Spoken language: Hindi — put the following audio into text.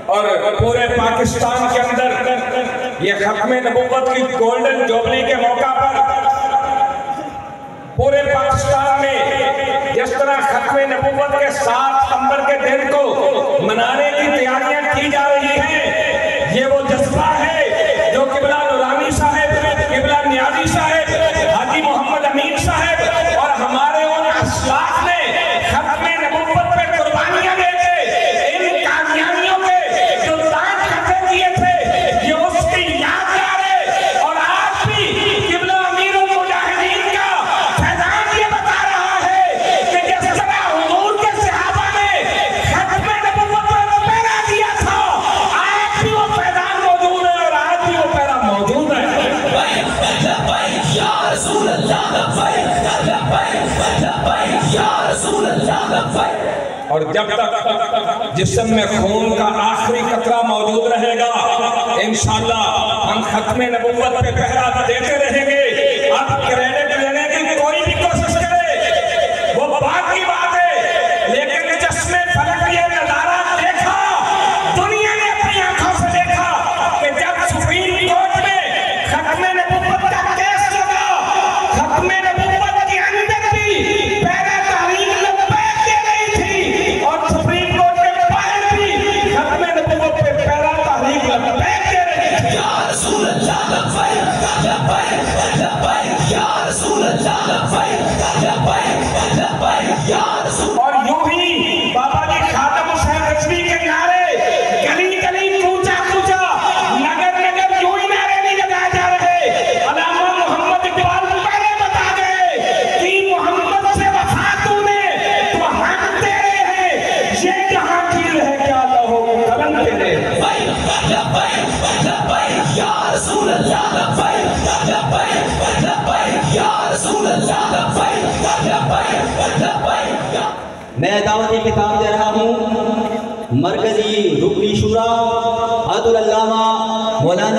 और पूरे पाकिस्तान के अंदर ये खत्मे नबुव्वत की गोल्डन जुबली के मौका पर पूरे पाकिस्तान में जिस तरह खत्मे नबुव्वत के 7 सितंबर के दिन को मनाने की तैयारियां की जा रही हैं, ये वो जज्बा है जो किबला नूरानी साहब, किबला नियाजी साहब, हाजी मोहम्मद अमीन साहब और हमारे उन असलाफ ने खत्मे नबुव्वत पे कुर्बानियां दे के इन कामयाबियों के जो दान खर्चे किए थे, ये उसकी यादगार है। और आज भी किबला अमीरुल मुजाहिदीन का फैजान ये बता रहा है कि जिस तरह हुजूर के सहाबा ने खत्मे नबुव्वत पर पैरा दिया था, आज भी वो फैजान मौजूद है और आज भी वो पैरा मौजूद है। और जब तक जिस्म में खून का आखिरी कतरा मौजूद रहेगा, इंशाअल्लाह हम खत्मे नबुव्वत पे पहरा देते रहेंगे। अब क्रेडिट लेने की कोई भी कोशिश करे वो बात की बात है, लेकिन जिसमें फलक ये नजारा देखा, दुनिया ने अपनी आंखों से देखा कि जब सुप्रीम कोर्ट में खत्मे नबुव्वत का केस लगा, खत्मे नबुव्वत के अंदर भी पैरा तहरीक लब्बैक दे रही थी और सुप्रीम कोर्ट के बाहर भी खत्मे नबुव्वत पे पैरा तहरीक लब्बैक दे रही थी। या रसूल अल्लाह लब्बैक लब्बैक लब्बैक या रसूल अल्लाह लब्बैक लब्बैक लब्बैक या रसूल। और यूं ही बाबा जी खातम हुसैन रज़वी के नारे गली गली कूचा कूचा नगर नगर यूं ही नारे नहीं लगाए जा रहे। अल्लामा मोहम्मद इकबाल पहले बता गए कि मोहम्मद से वफा तूने तो हम तेरे हैं, ये जहां की रह क्या लहो कलम तेरे। या रसूल अल्लाह लब्बैक लब्बैक लब्बैक या रसूल अल्लाह लब्बैक लब्बैक लब्बैक। मैं दावती किताब दे रहा हूँ मरकजी रुकनी शुरा हज़रत अल्लामा मौलाना